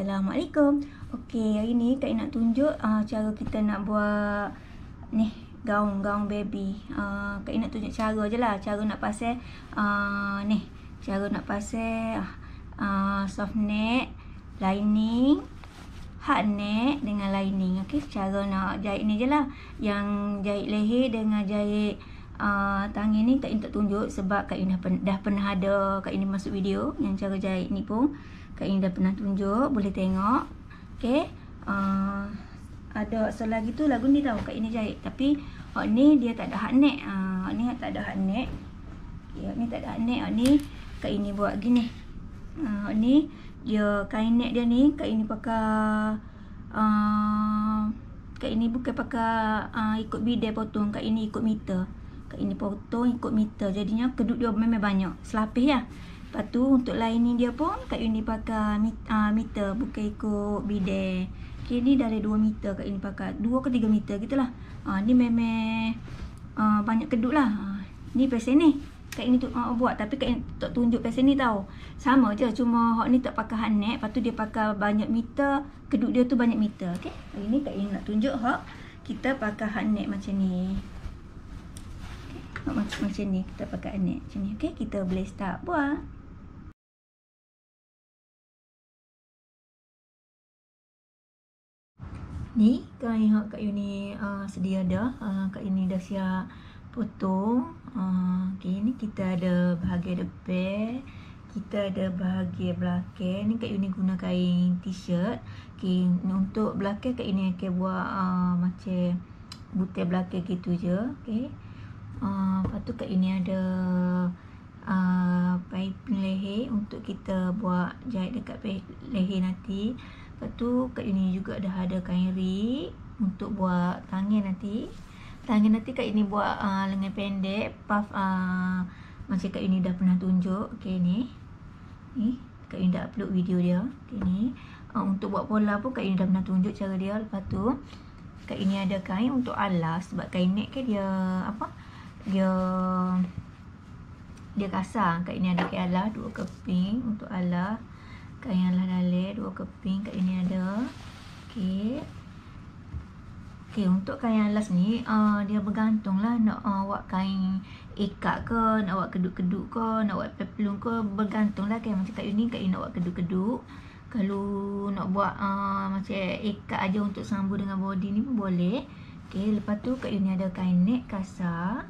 Assalamualaikum. Okey, hari ni Kak nak tunjuk cara kita nak buat ni gaun baby. Kak nak tunjuk cara je lah, cara nak pasal ni, cara nak pasal soft neck, lining, hard neck dengan lining. Okey, cara nak jahit ni je lah. Yang jahit leher dengan jahit tangan ni Kak tak tunjuk sebab Kak dah pernah ada Kak ini masuk video yang cara jahit ni pun Kak dah pernah tunjuk, boleh tengok. Okey, ada asal lagi tu lagu ni tau Kak jahit, tapi hak ni dia tak ada hard neck. Hak ni tak ada hard neck. Okey, hak ni tak ada hard neck. Hak ni Kak buat gini. Hak ni dia kain neck dia ni Kak pakai Kak bukan pakai ikut bidai potong. Kak ikut meter. Kak potong ikut meter. Jadinya kedut dia memang banyak. Selapis lah. Lepas tu untuk lining dia pun Kak pakai meter, bukan ikut bidai. Okay, ni dari 2 meter Kak pakai 2 ke 3 meter gitulah. Ni memang banyak kedut lah. Ni pesen ni Kak buat, tapi Kak tak tunjuk pesen ni tau. Sama je, cuma hak ni tak pakai hard neck. Lepas tu dia pakai banyak meter, kedut dia tu banyak meter. Okay, hari ni Kak nak tunjuk hak kita pakai hard neck macam ni. Okay, macam ni kita pakai hard neck macam ni. Okay, kita boleh start buat. Ni kain hak Kak Yuni sedia dah. Kak Yuni dah siap potong. Okay, ni kita ada bahagian depan, kita ada bahagian belakang. Ni Kak Yuni guna kain t-shirt. Okay, untuk belakang Kak Yuni akan buat macam butai belakang gitu je. Okay, lepas tu Kak Yuni ada piping leher untuk kita buat jahit dekat leher nanti. Lepas tu Kak Yuni juga dah ada kain rik untuk buat tangan nanti. Tangan nanti Kak Yuni buat lengan pendek, puff macam Kak Yuni dah pernah tunjuk. Okay, ni Kak Yuni dah upload video dia. Okay, ni untuk buat pola pun Kak Yuni dah pernah tunjuk cara dia. Lepas tu Kak Yuni ada kain untuk alas, sebab kain neck kan dia dia kasar. Kak Yuni ada kain alas 2 keping untuk alas. Kain alas dalam 2 keping Kak Yuni ada. Okay, untuk kain alas ni dia bergantung lah nak buat kain ikat ke, nak buat kedut-kedut ke, nak buat peplum ke, bergantung lah kan. Macam Kak Yuni nak buat kedut-kedut. Kalau nak buat macam ikat aja untuk sambung dengan body ni pun boleh. Okay, lepas tu Kak Yuni ada kain neck kasar.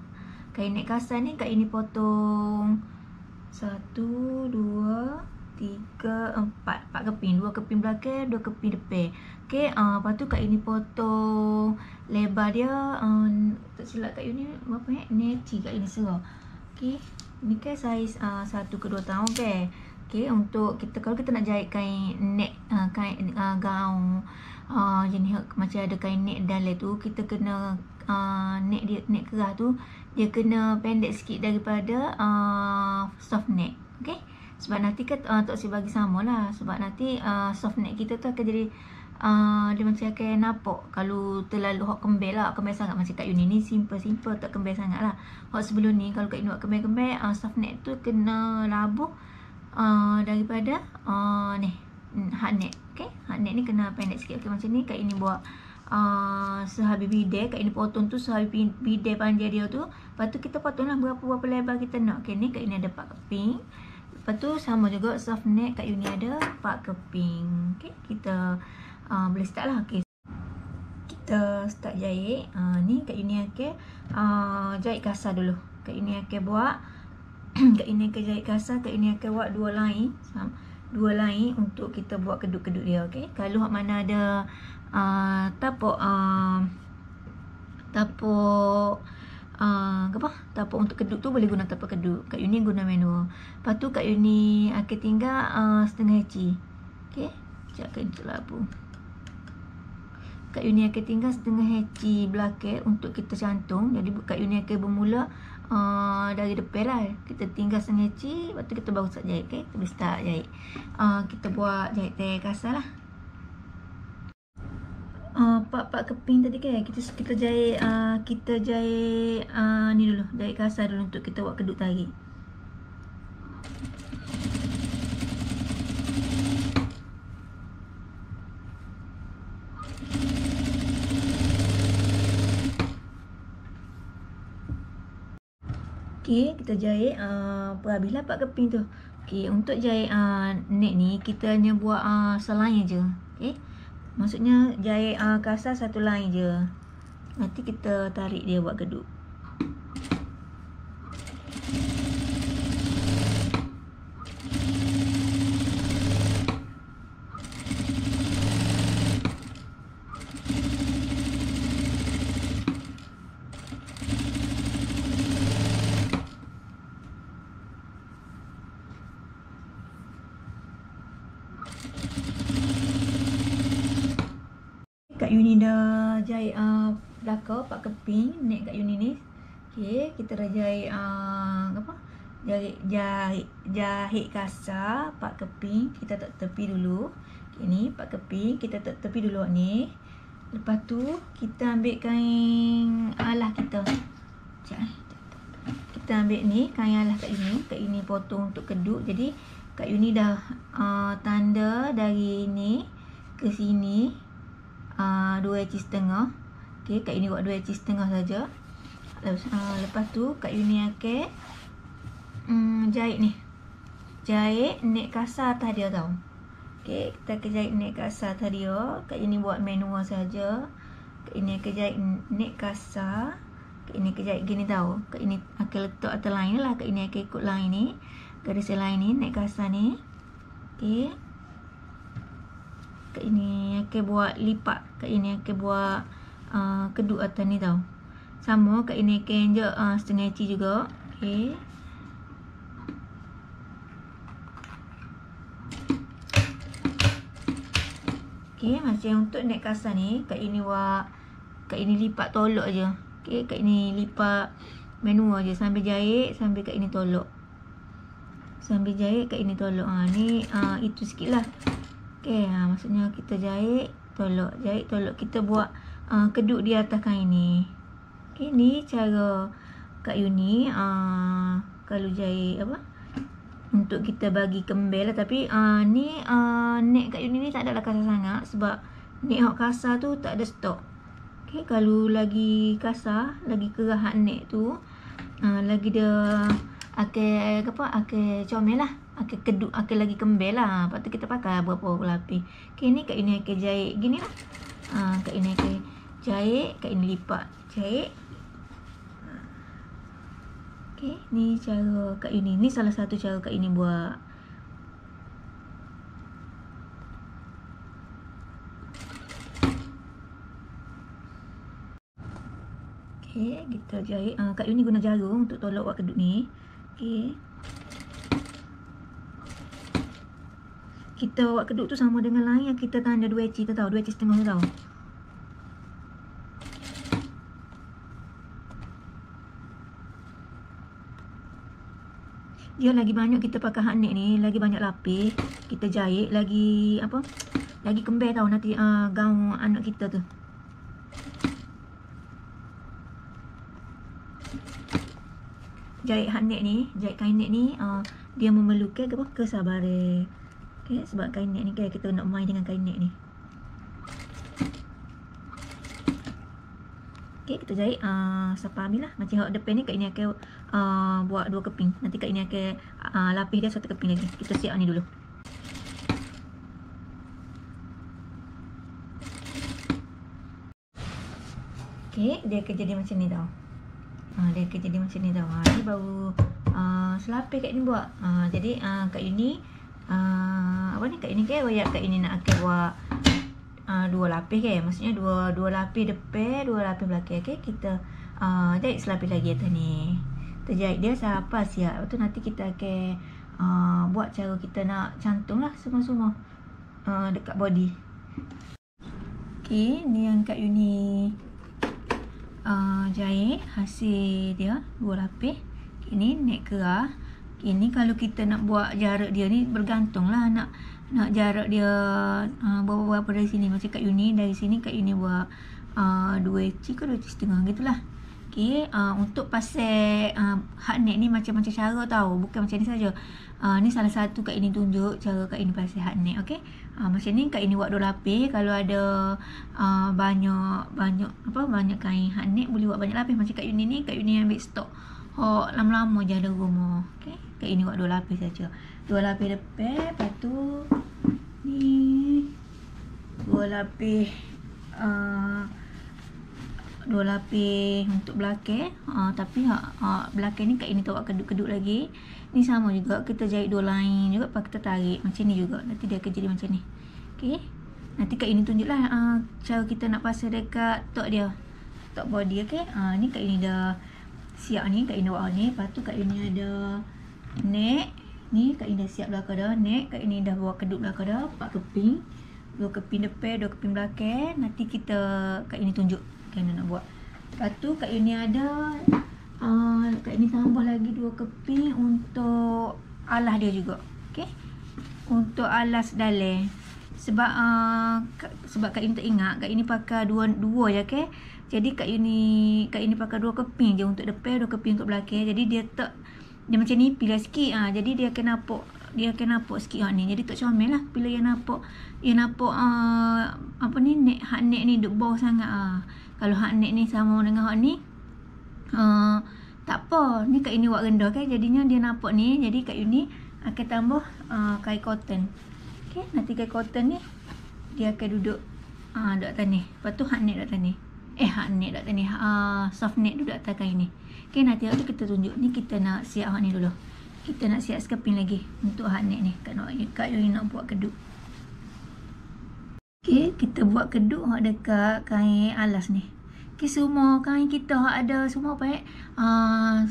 Kain neck kasar ni Kak Yuni potong 1, 2, 3, 4 keping. 2 keping belakang, 2 keping depan. Okay, lepas tu Kak Yuni potong lebar dia tak silap Kak Yuni berapa neci Kak Yuni serah. Okay, ni kan saiz 1 ke 2 tahun kan. Okay, untuk kita kalau kita nak jahit kain neck, kain gaun jenis macam ada kain neck dalam tu, kita kena neck keras tu dia kena pendek sikit daripada soft neck. Okay, sebab nanti kan tak saya bagi sama lah. Sebab nanti soft neck kita tu akan jadi dia macam akan nampak kalau terlalu hot kembal lah, kembal sangat. Macam Kak Yuni ni simple tak kembal sangat lah. Hot sebelum ni kalau Kak Yuni buat kembal soft neck tu kena labuh daripada ni hard neck. Okay, hard neck ni kena pendek sikit. Okay, macam ni Kak Yuni buat sehabis bidai. Kak Yuni potong tu sehabis bidai panjang dia tu. Lepas tu kita potong lah berapa lebar kita nak. Okay, ni Kak Yuni ada 4 keping. Lepas tu sama juga soft neck Kak Yuni ada 4 keping. Okay, kita boleh start lah. Okay, kita start jahit. Ni Kak Yuni akan jahit kasar dulu. Kak Yuni akan buat Kak Yuni akan jahit kasar. Kak Yuni akan buat 2 line untuk kita buat kedut-kedut dia. Okay, kalau hak mana ada tapuk tapuk untuk kedut tu boleh guna tapuk kedut. Kak Yuni guna manual. Lepas tu Kak Yuni akan tinggal setengah inci. Okay, sekejap Kak Yuni tu labu. Kak Yuni akan tinggal setengah inci belakang untuk kita cantum. Jadi Kak Yuni akan bermula dari depan lah. Kita tinggal setengah inci, lepas tu kita baru start jahit. Okay, kita boleh start jahit. Kita buat jahit tayar kasar lah. 4 keping tadi kan kita jahit ni dulu, jahit kasar dulu untuk kita buat kedut tarik. Okey, kita jahit habislah 4 keping tu. Okey, untuk jahit net ni kita hanya buat selai je. Okey. Maksudnya jahit kasar satu line je. Nanti kita tarik dia buat kedut. Kak Yuni dah jahit belakang 4 keping net kat Yuni ni. Okey, kita dah jahit apa? Jahit kasar 4 keping, kita tak tepi dulu. Okey ni 4 keping, kita tak tepi dulu ni. Lepas tu kita ambil kain alah kita. Kita ambil ni kain alah Kak Yuni potong untuk kedut. Jadi Kak Yuni dah tanda dari ni ke sini 2 inci setengah. Okey, Kak Yuni buat 2 inci setengah saja. Lepas tu Kak Yuni akan jahit ni. Jahit net kasar atas dia tau. Okey, kita akan jahit net kasar atas dia. Kak Yuni buat manual saja. Kak Yuni akan jahit net kasar. Kak Yuni akan jahit gini tau. Kak Yuni akan letak atas line lah. Kak Yuni akan ikut line ni, garis line ni, net kasar ni. Okey, Kak Yuni akan buat lipat. Kak Yuni akan buat kedut atas ni tau. Sama Kak Yuni akan je setengah inci juga. Okey. Okey, macam untuk net kasar ni Kak Yuni lipat tolok je. Okey, Kak Yuni lipat manual je sambil jahit, sambil Kak Yuni tolok. Sambil jahit Kak Yuni tolok. Ni itu sikit lah. Okey, maksudnya kita jahit, tolok. Kita buat kedut di atas kain ni. Okey, ni cara Kak Yuni kalau jahit apa? Untuk kita bagi kembal lah. Tapi ni net Kak Yuni ni tak adalah kasar sangat. Sebab net hok kasar tu tak ada stok. Okey, kalau lagi kasar, lagi kerah net tu, lagi dia akan comel lah. Akan kedut, akan lagi kembal lah. Lepas tu kita pakai berapa lapis. Okay, ni Kak Yuni akan jahit gini lah. Kak Yuni akan jahit, Kak Yuni lipat. Jahit. Okay, ni cara Kak Yuni. Ni salah satu cara Kak Yuni buat. Okay, kita jahit. Kak Yuni guna jarum untuk tolak buat kedut ni. Okay. Kita buat kedut tu sama dengan lain yang kita tanda 2 inci tu tau. 2 inci setengah tu tau. Dia lagi banyak kita pakai hak net ni, lagi banyak lapis. Kita jahit lagi apa? Lagi kembal tau nanti gaun anak kita tu. Jahit hak net ni, jahit kain net ni dia memerlukan apa? Kesabaran. Okay, sebab kain net ni kan kita nak main dengan kain net ni. Okay, kita jahit sampai habis lah. Macam hak depan ni Kak Yuni akan buat 2 keping. Nanti Kak Yuni akan lapis dia 1 keping lagi. Kita siap ni dulu. Okay, dia akan jadi macam ni tau. Dia akan jadi macam ni tau. Ni baru selapis Kak Yuni buat. Jadi Kak Yuni apa ni, Kak Yuni kan Kak Yuni nak akan buat 2 lapis kan. Maksudnya 2 lapis depan, 2 lapis belakang. Okay, kita jahit selapis lagi atas ni. Kita jahit dia sampai siap. Lepas tu nanti kita akan buat cara kita nak cantum lah semua-semua dekat body. Okay, ni yang Kak Yuni jahit hasil dia 2 lapis. Ini net kerah. Ini kalau kita nak buat jarak dia ni bergantung lah nak jarak dia berapa dari sini. Macam Kak Yuni dari sini Kak Yuni buat 2 inci ke 2 inci setengah gitulah. Okay, untuk pasal hak net ni macam-macam cara tau. Bukan macam ni saja. Ni salah satu Kak Yuni tunjuk cara Kak Yuni pasal hak net. Okay, macam ni Kak Yuni buat 2 lapis. Kalau ada banyak kain hak net boleh buat banyak lapis. Macam Kak Yuni ni, Kak Yuni ambil stok lama-lama je ada rumah. Okey, kat ini buat 2 lapis saja. 2 lapis depan, lepas tu ni 2 lapis 2 lapis untuk belakang. Tapi belakang ni kat ini tak buat kedut-kedut lagi. Ni sama juga, kita jahit 2 line juga, lepas kita tarik macam ni juga. Nanti dia akan jadi macam ni. Okey. Nanti kat ini tunjuklah cara kita nak pasang dekat tok dia. Tok body, okey. Ni kat ini dah siap ni, kat ini buat ni. Lepas tu kat ini ada neck. Ni kat ini dah siap belakang dah. Neck kat ini dah buat kedut belakang dah. 4 keping. 2 keping depan, 2 keping belakang. Nanti kita kat ini tunjuk macam mana nak buat. Lepas tu kat ini ada kat ini tambah lagi 2 keping untuk alas dia juga. Okey. Untuk alas dalam. Sebab kat ini tak ingat, kat ini pakai dua je, okey. Jadi kat ini pakai 2 keping je untuk depan, 2 keping untuk belakang. Jadi dia macam ni pilih sikit. Jadi dia akan nampak sikit ni. Jadi tak comel lah bila dia nampak apa ni hak neck ni duk bawah sangat. Kalau hak neck ni sama dengan hak ni tak apa. Ni kat ini buat rendah kan. Jadinya dia nampak ni. Jadi kat ini akan tambah kain cotton. Okey, nanti kain cotton ni dia akan duduk duduk atas ni. Lepas tu hak neck duduk atas ni. Hak neck duduk atas ni. Soft neck duduk atas kain ni. Okey, nanti kita tunjuk. Ni kita nak siap hak ni dulu. Kita nak siap sekeping lagi untuk hak neck ni. Kak Yuni nak buat kedut. Okey, kita buat kedut hak dekat kain alas ni. Okey, semua kain kita hak ada semua apa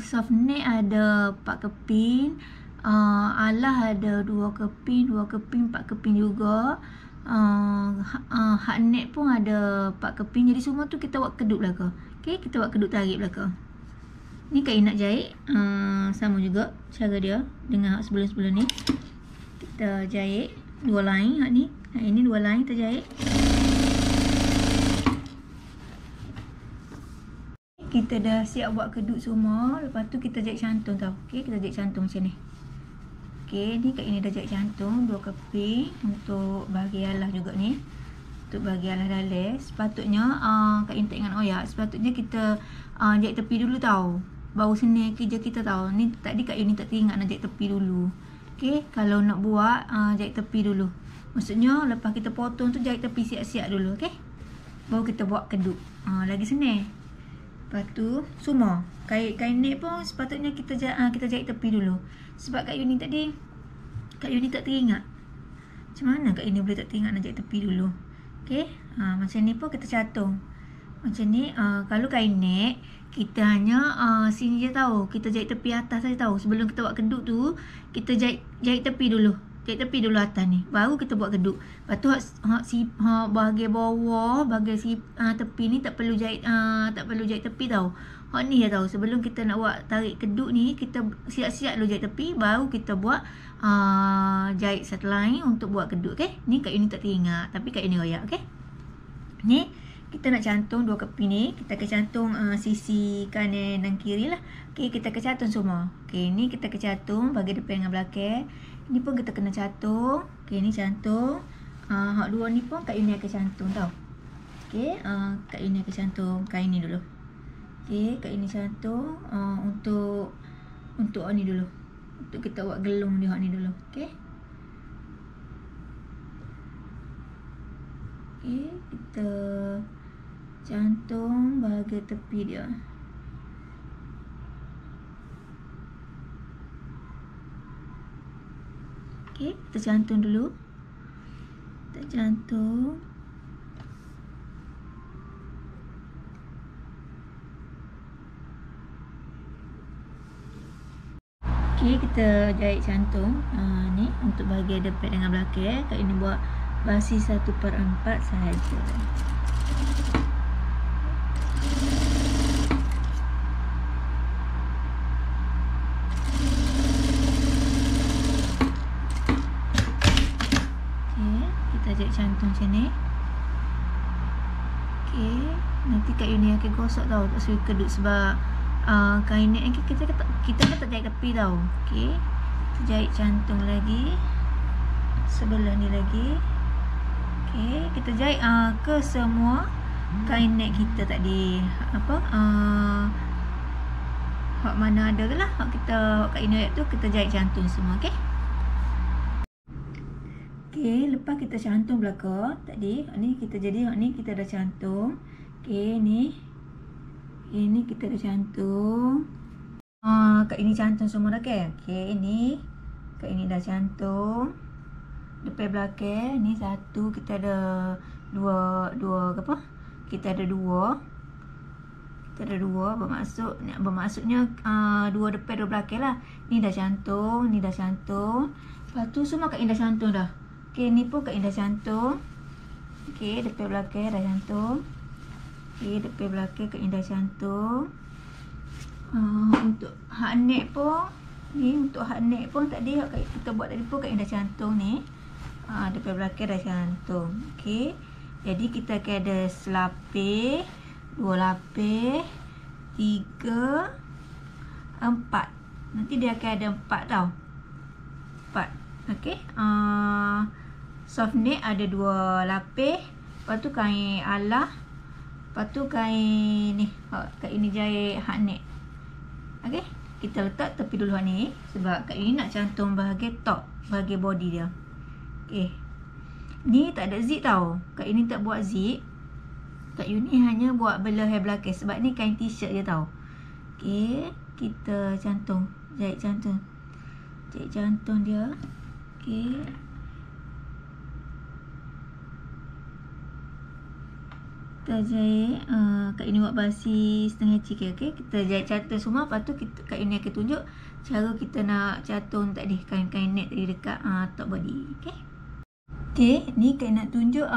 soft neck ada 4 keping. Alas ada 2 keping, 2 keping, 4 keping juga. Hak neck pun ada 4 keping. Jadi semua tu kita buat kedut belakang. Okey, kita buat kedut tarik belakang. Ni Kak nak jahit sama juga cara dia dengan hak sebelum-sebelum ni. Kita jahit 2 line hak ni. Ini 2 line kita jahit. Kita dah siap buat kedut semua. Lepas tu kita jahit cantung tau. Okey, kita jahit cantung macam ni. Okey, ni kat ini dah jahit cantung 2 keping untuk bahagian alas juga ni. Untuk bahagian alas dalam. Sepatutnya Kak ini tak ingat oyak. Sepatutnya kita jahit tepi dulu tau. Baru seni kerja kita tau. Ni tadi Kak Yuni tak teringat nak jahit tepi dulu. Okey, kalau nak buat jahit tepi dulu. Maksudnya lepas kita potong tu jahit tepi siap-siap dulu, okey. Baru kita buat kedut. Lagi seni. Lepas tu semua kain neck pun sepatutnya kita jahit tepi dulu. Sebab Kak Yuni tadi Kak Yuni tak teringat. Macam mana Kak Yuni boleh tak teringat nak jahit tepi dulu? Okey. Macam ni pun kita catung. Macam ni kalau kain neck kita hanya sini je tahu. Kita jahit tepi atas saja tahu. Sebelum kita buat kedut tu kita jahit tepi dulu. Jahit tepi dulu atas ni. Baru kita buat kedut. Lepas tu bahagian bawah, bahagian tepi ni tak perlu jahit tepi tau. Hak ni je tahu. Sebelum kita nak buat tarik kedut ni, kita siap-siap dulu jahit tepi, baru kita buat jahit satu line untuk buat kedut, okey? Ni Kak Yuni tak teringat, tapi Kak Yuni royak, okey? Ni kita nak cantung 2 keping ni, kita akan cantung sisi kanan dan kiri lah. Okey, kita akan cantung semua. Okey, ni kita akan cantung bagi depan dengan belakang. Ni pun kita kena cantung. Okey, ni cantung. Hak dua ni pun Kak Yuni akan cantung tau. Okey, Kak Yuni akan cantung kain ni dulu. Okey, Kak Yuni cantung untuk hak ni dulu. Untuk kita buat gelung di hak ni dulu. Okey. Okey, kita cantung bahagian tepi dia. Okey, kita cantung dulu. Kita cantung. Okey, kita jahit cantung. Ni untuk bahagian depan dengan belakang. Kak ini buat basi 1/4 sahaja. Jahit cantung macam ni. Okey, nanti Kak Yuni akan gosok tau, tak suruh kedut sebab kain neck kita kan tak jahit tepi tau. Okey, kita jahit cantung lagi sebelah ni lagi. Okey, kita jahit ke semua kain neck kita tadi. hak mana ada lah, hak kita kat ini tu kita jahit cantum semua. Okey. Okey, lepas kita cantum belaka tadi, ni kita jadi hak ni kita dah cantum. Okey, ni ini kita dah cantum. Kat ini cantum semua dah ke? Okey, ini kat ini dah cantum. Depan belakang ni satu, kita ada dua apa? Kita ada dua. Kita ada dua, bermaksudnya dua depan dua belakang lah. Ni dah cantum, ni dah cantum. Lepas tu semua kat ini dah cantum dah. Okey, ni pun kat ini dah cantum. Okey, depan belakang dah cantum. Okey, depan belakang kat ini dah cantum. Untuk hak neck pun, ni untuk hak neck pun tadi kita buat tadi pun kat ini dah cantum ni. Depan belakang dah cantum. Okey. Jadi kita akan ada selapis, 2 lapis, 3, 4. Nanti dia akan ada 4 tau. 4. Okey. Soft neck ada 2 lapis. Lepas tu kain alah. Lepas tu kain ni. Kat ini jahit hak neck. Okey. Kita letak tepi dulu hak ni. Sebab kat ini nak cantum bahagian top, bahagian body dia. Okey. Ni tak ada zip tau. Kat ini tak buat zip. Kat Uni hanya buat belah hair belakang. Sebab ni kain t-shirt je tau. Okey, kita cantum, jahit cantum. Jahit cantum dia. Okey. Kita jahit kat ini buat basi setengah inci. Okey, kita jahit cantum semua. Lepas tu kita, kat ini akan tunjuk cara kita nak cantum tadi, kain-kain net tadi dekat top body. Okey. Okey, ni Kak nak tunjuk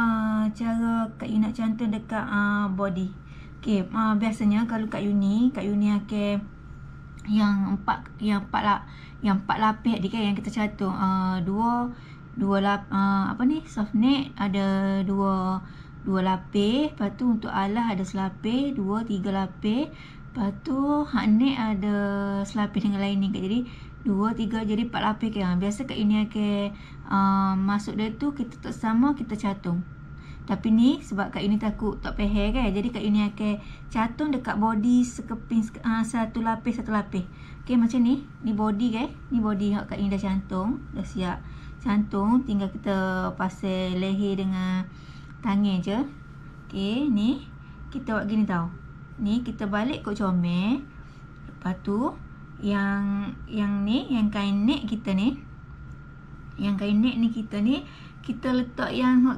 cara Kak Yu nak cantum dekat body. Okey, biasanya kalau Kak Yu ni akan yang empat lapis tadi kan yang kita cantum. Dua apa ni, soft neck ada dua lapis. Lepas tu untuk alah ada selapis, 2, 3 lapis. Lepas tu hak neck ada selapis dengan lining. Jadi 2, 3 jadi 4 lapis kan. Biasa kat ini akan masuk dia tu kita tak sama, kita cantum. Tapi ni sebab kat ini takut tak peher kan. Jadi kat ini akan cantum dekat body sekeping satu lapis. Okey, macam ni. Ni body kan. Ni body hak kat ini dah cantum, dah siap cantum. Tinggal kita pasal leher dengan tangan je. Okey, ni kita buat gini tau. Ni kita balik kot comel. Lepas tu yang ni, yang kain neck kita ni, yang kain neck ni kita ni, kita letak yang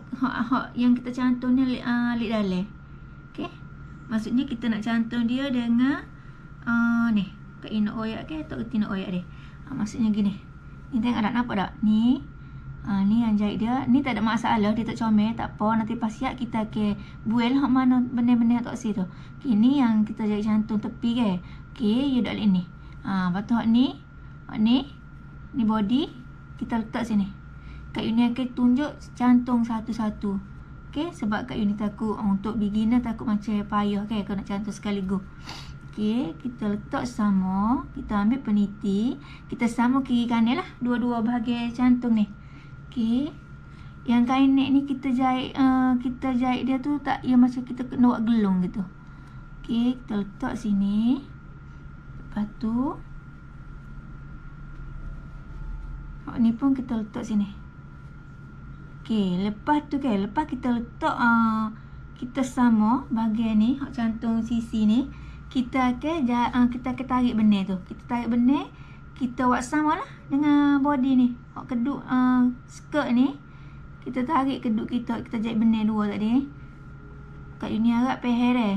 yang kita cantum ni lik dalam. Okey, maksudnya kita nak cantum dia dengan ni kat ini nak oyak ke, tak kerti nak oyak dia. Maksudnya gini. Ni tengok tak, nampak tak? Ni ni yang jahit dia. Ni tak ada masalah, dia tak comel, tak apa. Nanti pas siap kita ke buel hak mana benda-benda tak si tu. Okey, ni yang kita jahit cantum tepi ke. Okey, you dak ni. Lepas tu hak ni body kita letak sini. Kak Uni akan tunjuk cantum satu-satu. Okey, sebab Kak Uni takut untuk beginner takut macam payah kan kalau nak cantum sekaligus. Okey, kita letak sama, kita ambil peniti, kita sama kiri kanan lah, dua-dua bahagian cantum ni. Okey. Yang kain neck ni kita jahit dia tu tak yang macam kita kena buat gelung gitu. Okey, kita letak sini. Lepas tu ni pun kita letak sini. Okey, lepas tu kan, lepas kita letak kita sama bahagian ni, hak cantum sisi ni, kita akan tarik benar tu. Kita tarik benar, kita buat sama lah dengan body ni. Hak keduk skirt ni, kita tarik keduk kita jahit benar dua tadi. Kat ini harap peher dah.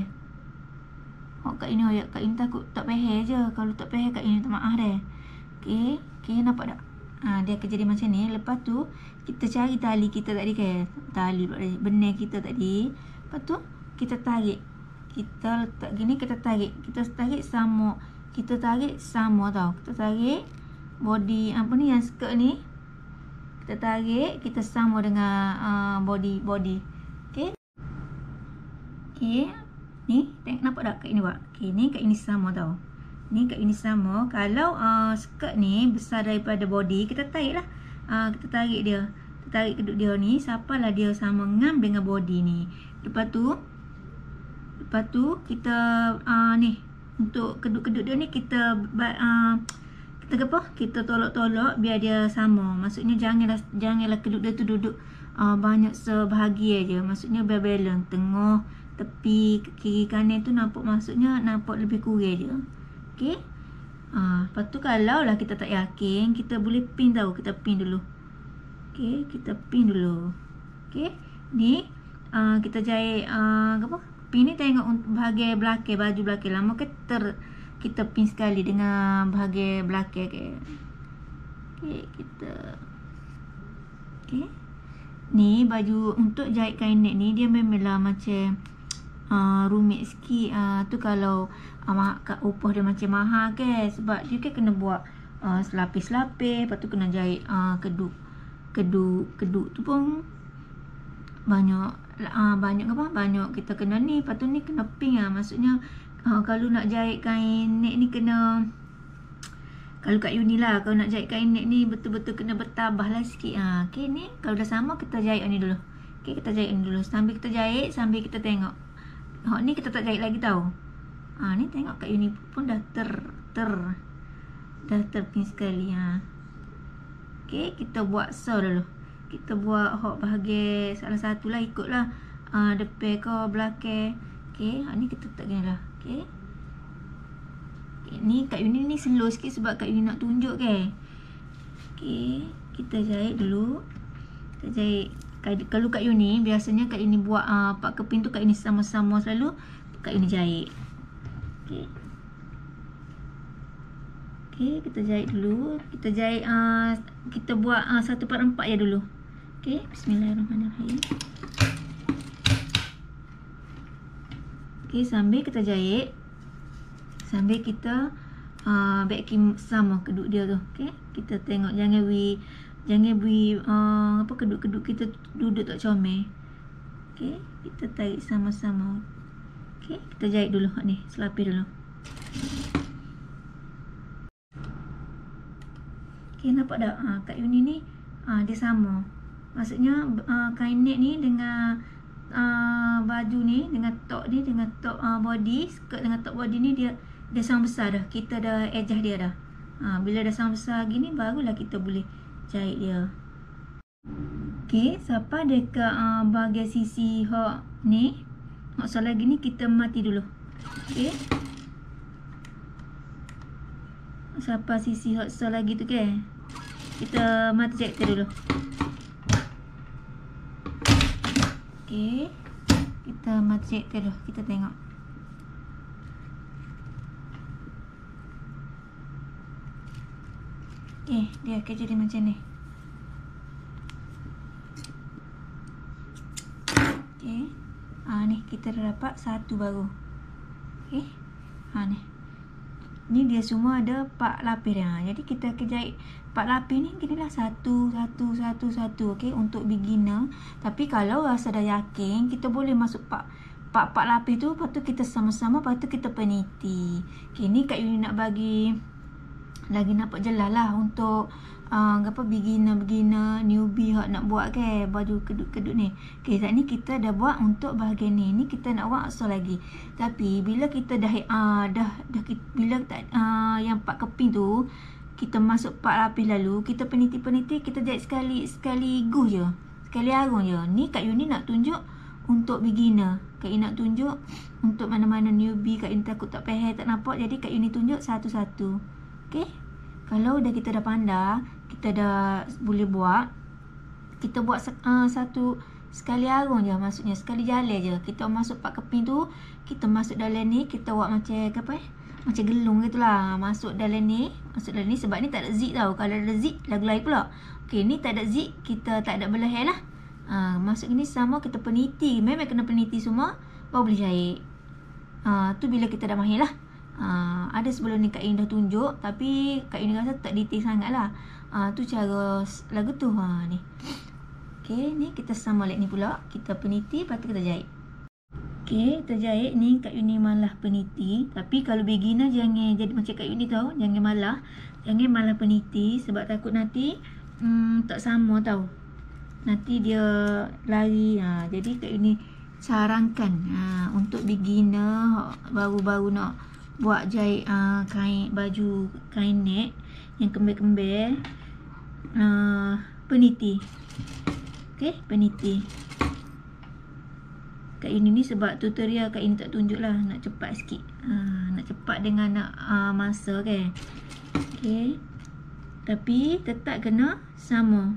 Hak kat ini ayat, kat ini takut tak peher je. Kalau tak peher kat ini tak maaf dah. Okey, nampak tak? Dia akan jadi macam ni. Lepas tu kita cari tali kita tadi kan, tali benar kita tadi. Lepas tu kita tarik, kita letak gini, kita tarik sama, kita tarik sama tau. Kita tarik body apa ni, yang skirt ni kita tarik, kita sama dengan body. Okey, ni tengok, nampak tak kat ini buat. Okey, ni kat ini sama tau. Ni kat ini sama. Kalau skirt ni besar daripada body, kita tarik lah. Kita tarik dia. Kita tarik keduk dia ni, sampailah dia sama ngam dengan body ni. Lepas tu kita ni untuk kedut-kedut dia ni kita kita tolak-tolak biar dia sama. Maksudnya janganlah kedut dia tu duduk banyak sebahagi aja. Maksudnya biar balance, tengah, tepi, kiri kanan tu nampak, maksudnya nampak lebih kurang je. Okey. Lepas tu kalau lah kita tak yakin, kita boleh pin tau. Kita pin dulu. Okey, kita pin dulu. Okey. Ni kita jahit pin ni tengok bahagian belakang baju belakang lama ke kita pin sekali dengan bahagian belakang ke. Okey, kita ni baju untuk jahit kain net ni dia memanglah macam rumit sikit. Tu kalau upah dia macam mahal ke, sebab dia kan kena buat selapis-selapis, lepas tu kena jahit kedut tu pun banyak kita kena ni. Lepas tu ni kena pin maksudnya kalau nak jahit kain net ni kena, kalau kat uni lah, kalau nak jahit kain net ni betul-betul kena bertabah lah sikit. Okay, ni kalau dah sama kita jahit ni dulu. Okay, kita jahit ni dulu. Sambil kita jahit, sambil kita tengok. Ni kita tak jahit lagi tau. Ni tengok kat uni pun dah dah terpin sekali. Okay, kita buat so dulu. Kita buat bahagian salah satu lah, ikutlah depan ke belakang. Okay, ni kita tak gini lah. Okay, ni kat uni ni slow sikit sebab kat uni nak tunjuk ke. Okay, kita jahit dulu. Kita jahit. Kalau kat uni, biasanya kat uni buat part keping tu kat uni sama-sama selalu. Kat uni jahit. Okay. Okay, kita jahit dulu. Kita jahit, kita buat 1/4 je dulu. Okay, bismillahirrahmanirrahim. Okay, sambil kita jahit, sambil kita backing sama kedut dia tu. Okay, kita tengok jangan beri kedut-kedut kita duduk tak comel. Okay, kita tarik sama-sama. Okay, kita jahit dulu ni, selapis dulu. Okay, nampak tak? Kat uni ni dia sama. Maksudnya kain net ni dengan baju ni, dengan top ni, dengan top body, skirt dengan top body ni dia sama besar dah. Kita dah adjust dia dah. Bila dah sama besar gini, barulah kita boleh jahit dia. Okay, sampai dekat bahagian sisi ni, soal lagi ni kita mati dulu. Okay, sampai sisi soal lagi tu ke, kita mati jahit dulu. Okay, kita mati jahit dulu. Kita tengok. Okay, dia akan jadi macam ni. Okay, ni kita dah dapat satu baru. Okay, ni dia semua ada 4 lapis dia. Jadi kita akan jahit 4 lapis ni, kira lah satu. Okay, untuk beginner. Tapi kalau rasa dah yakin, kita boleh masuk 4 lapis tu. Lepas tu kita sama-sama, lepas tu kita peniti. Okay, ni Kak Yuni nak bagi lagi nampak jelas lah untuk beginner, newbie hak nak buat ke baju kedut-kedut ni. Okay, saat ni kita dah buat untuk bahagian ni. Ni kita nak buat asal lagi. Tapi bila kita dah bila yang 4 keping tu kita masuk 4 lapis lalu, kita peniti-peniti, kita jahit sekali gus je. Sekali arung je. Ni Kak Yuni nak tunjuk untuk beginner. Kak Yuni nak tunjuk untuk mana-mana newbie, Kak Yuni takut tak faham, tak nampak. Jadi Kak Yuni tunjuk satu-satu. Okay, kalau dah kita dah pandai, kita dah boleh buat, kita buat satu sekali arung je, maksudnya sekali jalan je. Kita masuk 4 keping tu, kita masuk dalam ni, kita buat macam macam gelung gitulah. Masuk dalam ni, sebab ni tak ada zip tau. Kalau ada zip, lagu lain pula. Okay, ni tak ada zip, kita tak ada belah lah. Masuk ni sama, kita peniti. Memang kena peniti semua, baru boleh jahit. Tu bila kita dah mahir lah. Ada sebelum ni Kak Yuni dah tunjuk, tapi Kak Yuni rasa tak detail sangat lah. Tu cara lagu tu. Ni. Okay, ni kita sama like ni pula. Kita peniti, lepas tu kita jahit. Okay, kita jahit ni Kak Yuni malah peniti. Tapi kalau beginner jangan jadi macam Kak Yuni tau. Jangan malah peniti, sebab takut nanti tak sama tau. Nanti dia lari. Jadi Kak Yuni sarankan untuk beginner baru-baru nak buat jahit kain baju, kain net yang kembil-kembil, peniti. Okey, peniti. Kak Yuni ni sebab tutorial Kak Yuni tak tunjuk lah, nak cepat sikit. Nak cepat dengan nak masa kan. Okey. Tapi tetap kena sama.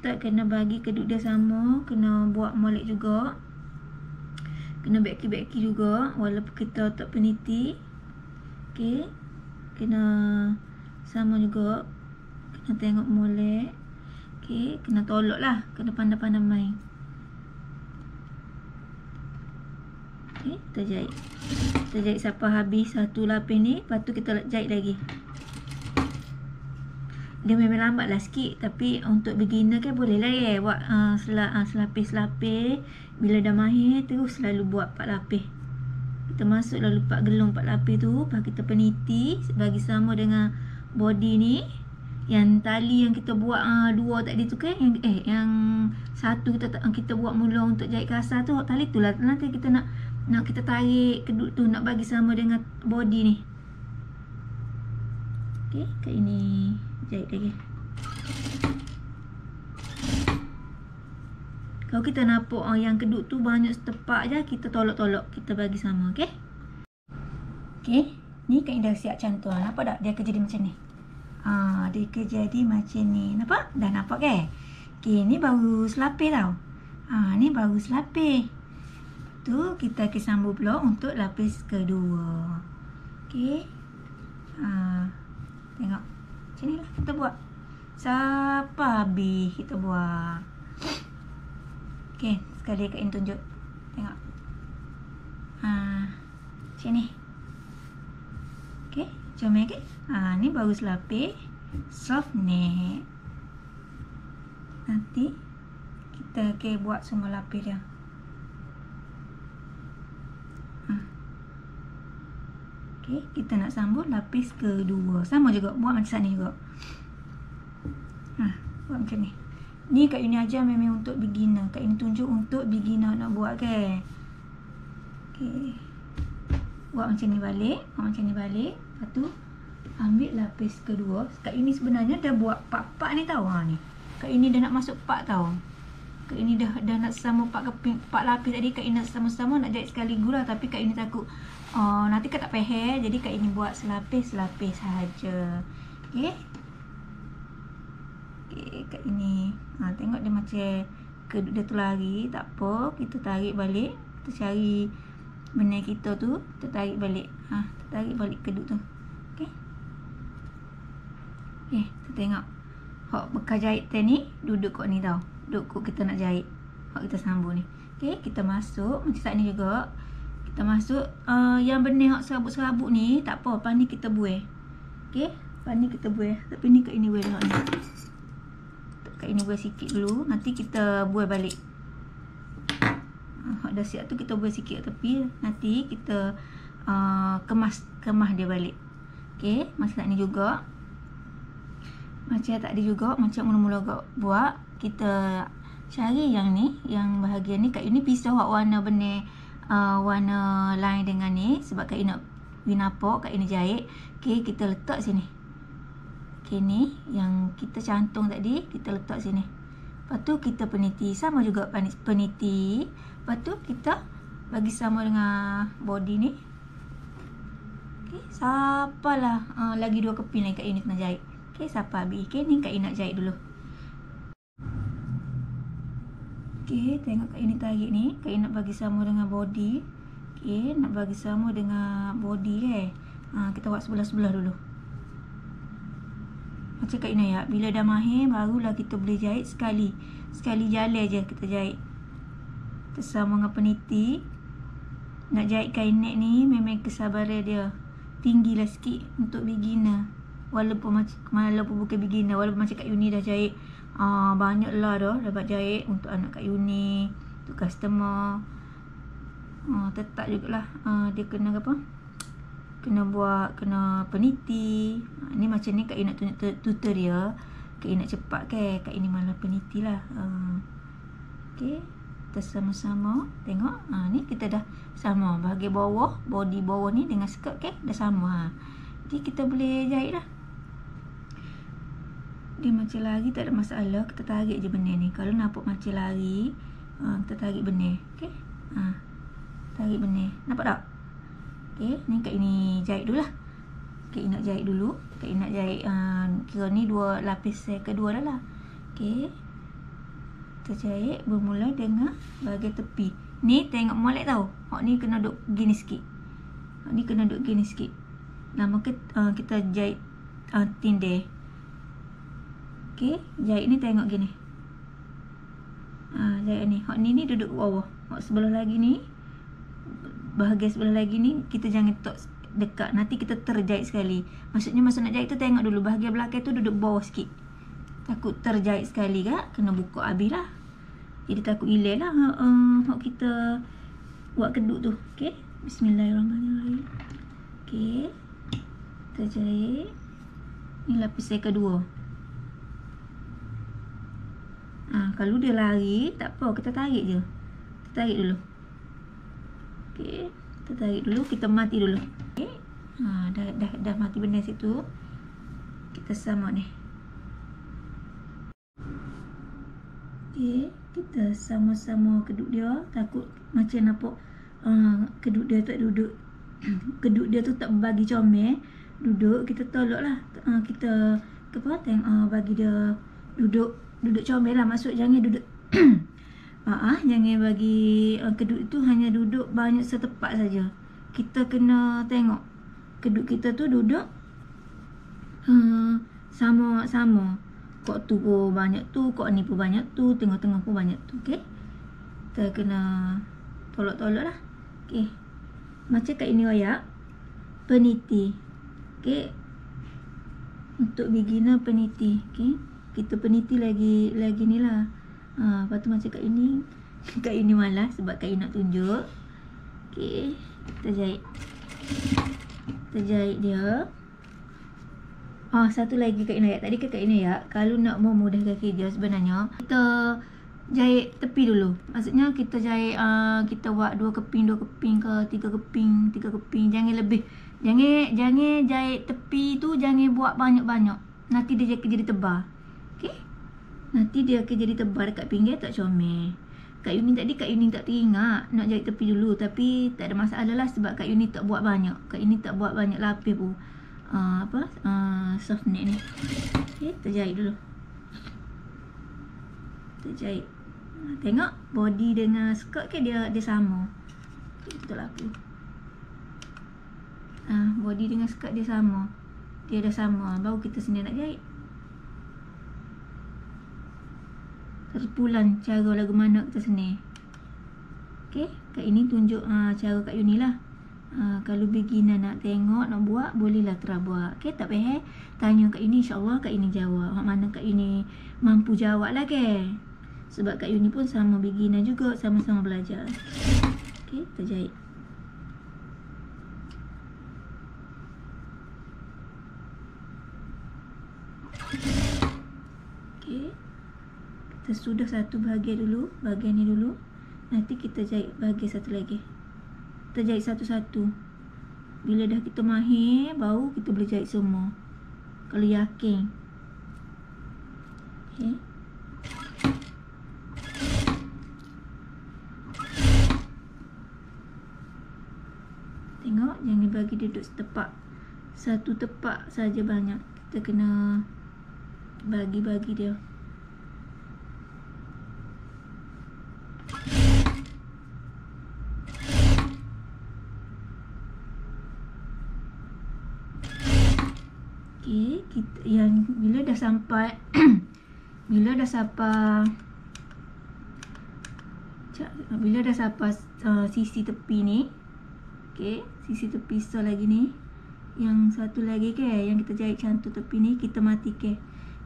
Tetap kena bagi kedut dia sama, kena buat molek juga. Kena beki-beki juga walaupun kita tak peniti. Okey. Kena sama juga. Kena tengok molek. Okey, kena tolak lah, kena pandai-pandai main. Okey, kita jahit. Kita jahit sampai habis satu lapis ni, lepas tu kita jahit lagi. Dia memang lambat lah sikit, tapi untuk beginner kan boleh lah ya buat selapis-selapis. Bila dah mahir terus selalu buat 4 lapis. Kita masuk lalu 4 gelung 4 lapis tu, lepas kita peniti bagi sama dengan body ni. Yang tali yang kita buat 2 tadi tu kan, yang satu kita buat mula untuk jahit kasar tu, tali tu lah nanti kita nak kita tarik kedut tu, nak bagi sama dengan body ni. Okey, kat ini jahit lagi. Kalau kita nampak yang kedut tu banyak setepak je, kita tolak-tolak, kita bagi sama. Okey. Okey, ni Kak Ina dah siap cantum. Nampak tak dia akan jadi macam ni? Dia akan jadi macam ni. Nampak? Dah nampak ke? Okey, ni baru selapis tau. Ni baru selapis. Tu kita akan sambung pula untuk lapis kedua. Okey. Tengok. Macam ni lah kita buat. Sampai habis kita buat. Okey, sekali Kak In tunjuk. Tengok. Macam ni. Okey, comel ke? Ni baru selapis. Soft neck. Nanti kita akan buat semua lapis dia. Okay, kita nak sambung lapis kedua. Sama juga, buat macam sana juga. Buat macam ni. Ni Kak Yuni ajar memang untuk beginner. Kak Yuni tunjuk untuk beginner nak buat kan. Okay. Buat macam ni balik. Buat macam ni balik. Lepas tu ambil lapis kedua. Kak Yuni sebenarnya dah buat part-part ni tau. Ni Kak Yuni dah nak masuk part tau. Kak Yuni dah nak sama part lapis tadi. Kak Yuni nak sama-sama nak jahit sekaligus lah. Tapi Kak Yuni takut nanti Kak tak faham. Jadi Kak Yuni buat selapis-selapis sahaja. Okay. Okay, Kak Yuni tengok dia macam kedut dia tu lari. Tak apa, kita tarik balik. Kita cari benda kita tu, kita tarik balik. Kita tarik balik kedut tu. Okay. Okay, kita tengok hak bekas jahit ni duduk kat ni tau. Duduk kat kita nak jahit. Hak kita sambung ni. Okay, kita masuk macam saat ni juga. Kita masuk yang benih hak serabut-serabut ni, tak apa, lepas ni kita buih. Okay, lepas ni kita buih. Tapi ni Kak Ini buih tengok ni. Kak Ini buih sikit dulu, nanti kita buih balik. Hak dah siap tu kita buih sikit tepi, nanti kita kemas dia balik. Okay, macam saat ni juga. Macam tadi juga, macam mula-mula buat, kita cari yang ni, yang bahagian ni. Kak Ini pisau hak warna benih, warna line dengan ni, sebab Kak Ini nak nampak Kak Ini jahit. Okay, kita letak sini. Okay, ni yang kita cantum tadi, kita letak sini. Lepas tu kita peniti, sama juga peniti. Lepas tu kita bagi sama dengan body ni. Okay, sapalah lagi 2 keping lagi Kak Ini kena jahit. Okay, sampai habis. Okay, ni Kak Ini nak jahit dulu. Okay, tengok Kak Ini tarik ni. Kak Ini nak bagi sama dengan body. Okay, nak bagi sama dengan body kita buat sebelah-sebelah dulu. Macam Kak Ini ya, bila dah mahir barulah kita boleh jahit sekali. Sekali jalan je kita jahit. Tersama dengan peniti. Nak jahit kain net ni memang kesabaran dia tinggilah sikit untuk beginner. Walaupun bukan beginner, walaupun macam Kak Yuni dah jahit banyak lah dah dapat jahit untuk anak Kak Yuni, untuk customer. Tetap jugalah dia kena apa? Kena peniti. Ni macam ni Kak Ini nak tunjuk tutorial. Kak Ini nak cepat ke, Kak Ini malah peniti lah. Okay, kita kita sama-sama tengok. Ni kita dah sama bahagian bawah, body bawah ni dengan skirt, okey, dah sama. Jadi kita boleh jahit dah. Dia macam lari tak ada masalah, kita tarik je benih ni. Kalau nampak macam lari, kita tarik benih, okey. Tarik benih. Nampak tak? Okey, ni Kak ini jahit dulu lah. Kak nak jahit dulu. Kak nak jahit kira ni 2 lapis kedua dah lah. Okey. Kita jahit bermula dengan bahagian tepi. Ni tengok molek tau. Hak ni kena duduk gini sikit. Hak ni kena duduk gini sikit. Lama kita jahit tindih. Okey, jahit ni tengok gini. Jahit ni. Hak ni duduk bawah. Hak sebelah lagi ni, bahagian sebelah lagi ni kita jangan tok dekat. Nanti kita terjahit sekali. Maksudnya masa nak jahit tu tengok dulu bahagian belakang tu duduk bawah sikit. Takut terjahit sekali kak, kena buka habis lah. Jadi takut hilang lah hak kita buat kedut tu. Okey, bismillahirrahmanirrahim. Okey, kita jahit. Ni lapis yang kedua. Kalau dia lari tak apa, kita tarik je. Kita tarik dulu. Okey, kita tarik dulu, kita mati dulu. Okey. Dah mati benda situ. Kita sama ni. Okey, kita sama-sama kedut dia. Takut macam nampak kedut dia tak duduk. Kedut dia tu tak bagi comel. Duduk, kita tolak lah. Kita tengok bagi dia duduk comel lah. Maksud jangan duduk jangan bagi kedut tu hanya duduk banyak setepak saja. Kita kena tengok kedut kita tu duduk sama-sama. Kok tu pun banyak tu, kok ni pun banyak tu, tengah-tengah pun banyak tu. Okey, kita kena tolak-tolak lah. Okey, macam kat ini royak peniti. Okey, untuk beginner peniti. Okey, kita peniti lagi ni lah. Lepas tu macam kat ini malas sebab kat ini nak tunjuk. Okey, kita jahit. Kita jahit dia. Satu lagi Kak Inayat. Tadi Kak Inayat, kalau nak memudahkan kerja sebenarnya kita jahit tepi dulu. Maksudnya kita jahit kita buat 2 keping ke 3 keping. Jangan lebih. Jangan jahit tepi tu jangan buat banyak-banyak. Nanti dia jadi tebal. Okey? Nanti dia akan jadi tebal dekat pinggir tak comel. Kak Yuni tadi Kak Yuni tak teringat nak jahit tepi dulu, tapi tak ada masalah lah sebab Kak Yuni tak buat banyak. Kak Yuni tak buat banyak lapis pun. Soft neck ni. Okey, kita jahit dulu. Kita jahit. Tengok body dengan skirt ke dia sama. Okay, betul lah aku. Body dengan skirt dia sama. Dia dah sama, baru kita sendiri nak jahit. Terpulang cara lagu mana kita sendiri. Okey, kat ini tunjuk cara Kak Yuni lah. Kalau beginner nak tengok, nak buat, bolehlah terus buat. Okey, tak payah tanya Kak Yuni, insya-Allah Kak Yuni jawab. Hak mana Kak Yuni mampu jawab lah ke. Sebab Kak Yuni pun sama beginner juga, sama-sama belajar. Okey, kita jahit. Okey. Kita sudah satu bahagian dulu, bahagian ni dulu. Nanti kita jahit bahagian satu lagi. Kita jahit satu-satu. Bila dah kita mahir, baru kita boleh jahit semua. Kalau yakin. Okey. Tengok, jangan bagi dia duduk setepak. Satu tepak saja banyak. Kita kena bagi-bagi dia. Okey, kita yang bila dah sampai sisi tepi ni. Okey, sisi tepi lagi ni. Yang satu lagi ke yang kita jahit cantum tepi ni, kita mati ke.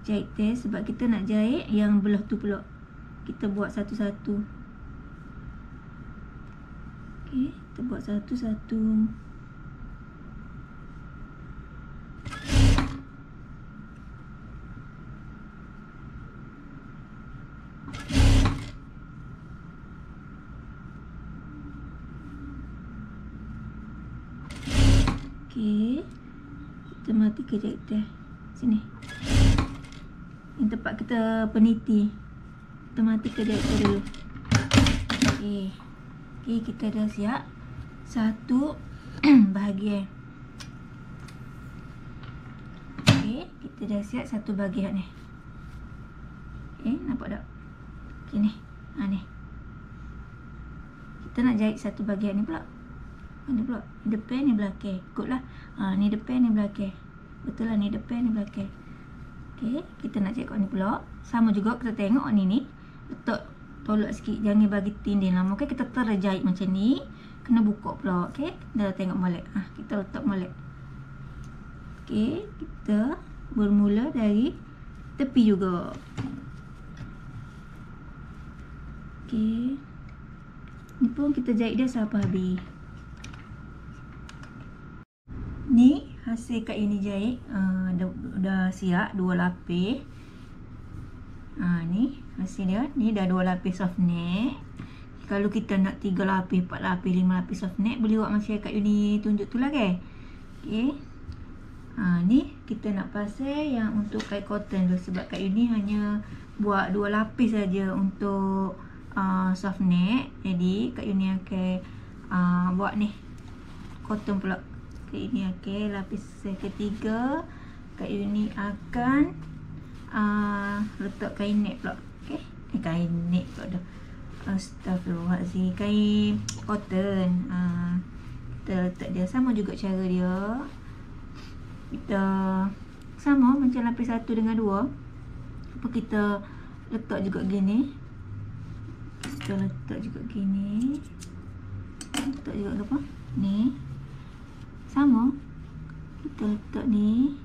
Jahit test sebab kita nak jahit yang belah tu pula. Kita buat satu-satu. Okey, kita buat satu-satu. Okey. Kita mati jahit teh. Sini. Yang tempat kita peniti. Kita mati jahit teh dulu. Okey. Okey, kita dah siap satu bahagian. Okey, kita dah siap satu bahagian ni. Okey, nampak tak? Okey ni. Ni. Kita nak jahit satu bahagian ni pula. Ni pula. Ni depan, ni belakang. Ikutlah. Ni depan, ni belakang. Betul lah, ni depan, ni belakang. Okey, kita nak jahit kat ni pula. Sama juga kita tengok ni. Letak tolak sikit. Jangan bagi tindih lama. Okey, kita terjahit macam ni. Kena buka pula. Okey, dah tengok molek. Kita letak molek. Okey, kita bermula dari tepi juga. Okey. Ni pun kita jahit dia sampai habis. Ni hasil kat ini jahit. Dah siap 2 lapis. Ni hasil dia. Ni dah 2 lapis soft neck. Kalau kita nak 3 lapis, 4 lapis, 5 lapis soft neck, boleh buat macam kat Uni tunjuk tu lah kan. Okey. Ni kita nak pasal yang untuk kain cotton tu. Sebab kat Uni hanya buat 2 lapis saja untuk soft neck. Jadi kat Uni akan buat ni cotton pula. Kat Uni akan lapis ketiga. Kat Uni akan letak kain net pula. Okey. Kain net pula dah. Astaghfirullahaladzim. Kain cotton. Kita letak dia. Sama juga cara dia. Kita sama macam lapis 1 dengan 2. Apa kita letak juga gini. Kita letak juga gini. Letak juga apa? Ni. Sama. Kita letak ni.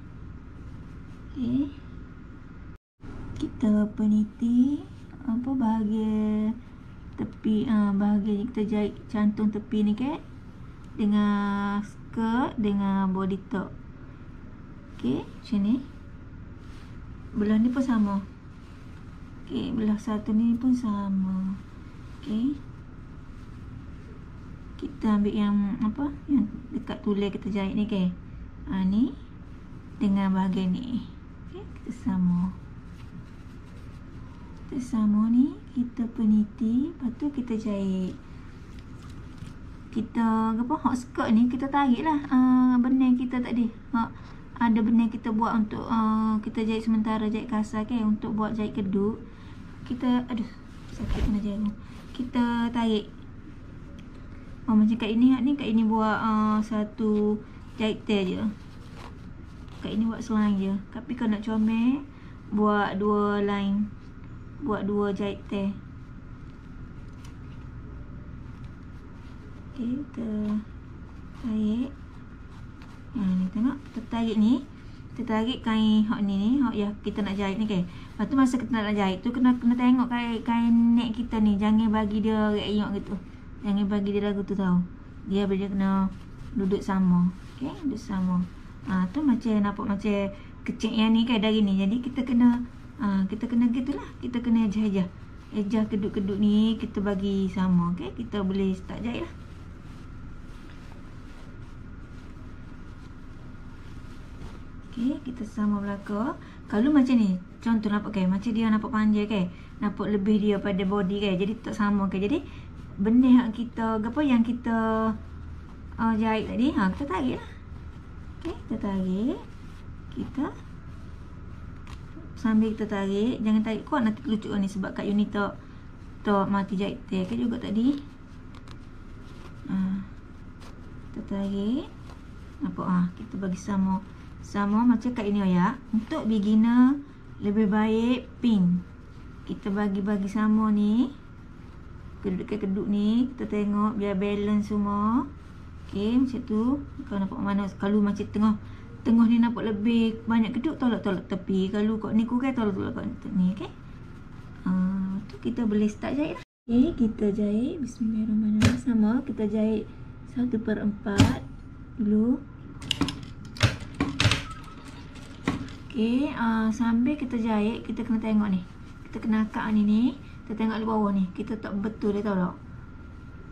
Okey. Kita peniti apa bahagian tepi, bahagian kita jahit cantung tepi ni kan, dengan skirt dengan body top. Okey, macam ni. Belah ni pun sama. Okey, belah satu ni pun sama. Okey. Kita ambil yang apa? Yang dekat tulang kita jahit ni kan. Ni dengan bahagian ni. Okey, kita sama. Kita sama ni, kita peniti, lepas tu kita jahit. Kita apa? Hot skirt ni kita tarik lah benang kita tadi. Ada benang kita buat untuk kita jahit sementara, jahit kasar kan, untuk buat jahit keduk. Kita sakit kena jarum. Kita tarik. Macam kat ini buat satu jahit tail je. Kat ini buat selang je. Tapi kalau nak comel, buat 2 line. Buat 2 jahit tail. Okey, kita tarik. Ni tengok, kita tarik ni. Kita tarik kain hak ni hak yang kita nak jahit ni kan. Lepas tu masa kita nak jahit tu kena tengok kain neck kita ni, jangan bagi dia reak gitu. Jangan bagi dia lagu tu tau. Dia kena duduk sama. Okey, duduk sama. Tu macam nampak macam kecil yang ni kan dari ni. Jadi kita kena gitulah. Kita kena ejah keduk-keduk ni kita bagi sama. Okey, kita boleh start jahit lah. Okey, kita sama belakang. Kalau macam ni, contoh nampak kan, macam dia nampak panjang kan, nampak lebih dia pada body kan. Jadi tak sama kan. Jadi benda yang kita apa yang kita jahit tadi, kita tarik lah. Okey, kita tarik. Kita sambil kita tarik, jangan tarik kuat nanti terlucut ni, sebab kat unit tak mati jahit tail kan juga tadi. Kita tarik. Nampak kita bagi sama macam kat ini ya. Untuk beginner lebih baik pink. Kita bagi sama ni. Keduk ni kita tengok biar balance semua. Okey, macam tu. Kalau nampak mana, kalau macam tengah ni nampak lebih banyak keduk, tolak tepi. Kalau kat ni kurang, tolak kat ni. Okey. Tu kita boleh start jahit lah. Okey, kita jahit. Bismillahirrahmanirrahim. Sama, kita jahit 1/4 dulu. Okey, sambil kita jahit, kita kena tengok ni. Kita kena akak ni. Kita tengok di bawah ni. Kita tak betul dia, tahu tak?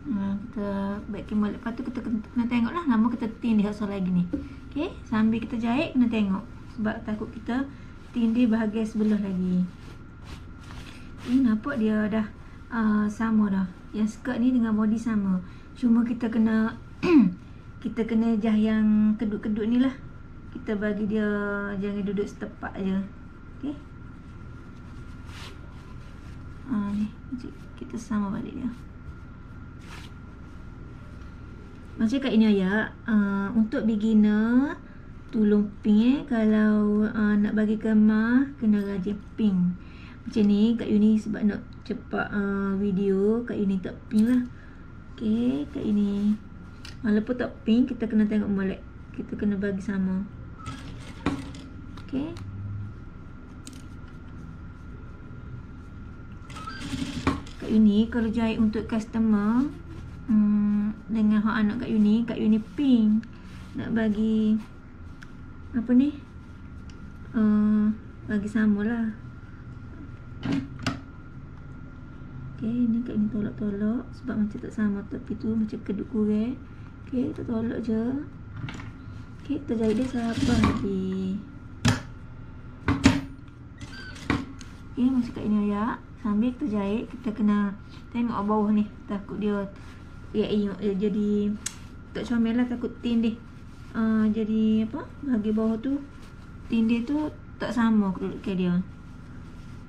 Kita backing balik. Lepas tu kita kena tengok lah nama kita tindih asal lagi ni. Okay, sambil kita jahit kena tengok. Sebab takut kita tindih bahagian sebelah lagi. Ini nampak dia dah sama dah. Yang skirt ni dengan body sama. Cuma kita kena kita kena jah yang kedut-kedut ni lah. Kita bagi dia jangan duduk setepak je. Okay. Ni kita sama balik dia. Macam kat ini ayat, untuk beginner tolong pink kalau nak bagi kemah kena rajin pink. Macam ni kat Uni sebab nak cepat video, kat Uni tak pink lah. Okay, kat ini walaupun tak pink kita kena tengok molek. Kita kena bagi sama. Okay. Kat Uni kalau jahit untuk customer dengan hak anak kat Uni pink nak bagi apa ni bagi sama lah. Okay, ni kat ni tolak-tolak sebab macam tak sama tepi tu macam kedut kurek. Okay, kita tolak je. Okay, kita jahit dia sabar lagi. Okay, macam kat ini ayat. Sambil kita jahit kita kena tengok bawah ni, takut dia jadi tak comel lah, takut tindih jadi apa bagi bawah tu tindih tu tak sama keduduk dia.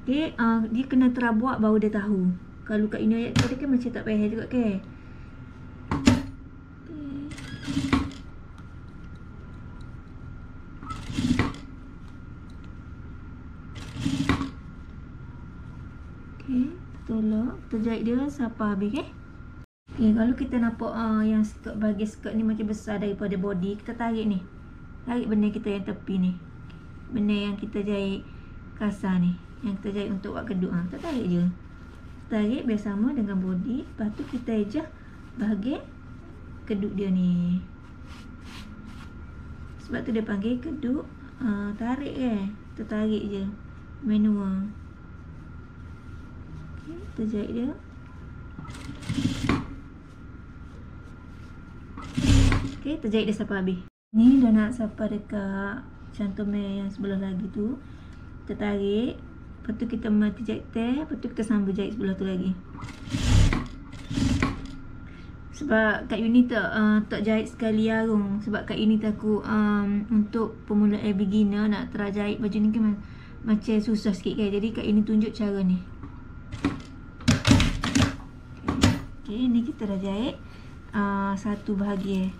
Okay, dia kena terabuak baru dia tahu. Kalau kat ini ayat tadi kan macam tak payah juga ke. Okay, tolak kita jahit dia sampai habis. Okay, kalau kita nampak yang skirt bagi skirt ni macam besar daripada body, kita tarik ni. Tarik benda kita yang tepi ni. Benda yang kita jahit kasar ni, yang kita jahit untuk buat kedut. Kita tarik je. Tarik biar sama dengan body. Lepas tu kita ejah bahagian kedut dia ni. Sebab tu dia panggil kedut tarik kan. Kita tarik je manual. Okay, kita jahit dia. Okay, kita jahit dia sampai habis. Ni dah nak sampai dekat cantum yang sebelah lagi tu. Kita tarik. Lepas tu kita mati jahit teh. Lepas tu kita sambung jahit sebelah tu lagi. Sebab kat Uni tak jahit sekali yarung. Sebab kat Uni takut untuk pemula beginner nak terjahit baju ni kan macam susah sikit kan. Jadi kat Uni tunjuk cara ni. Okay, ni kita dah jahit satu bahagian.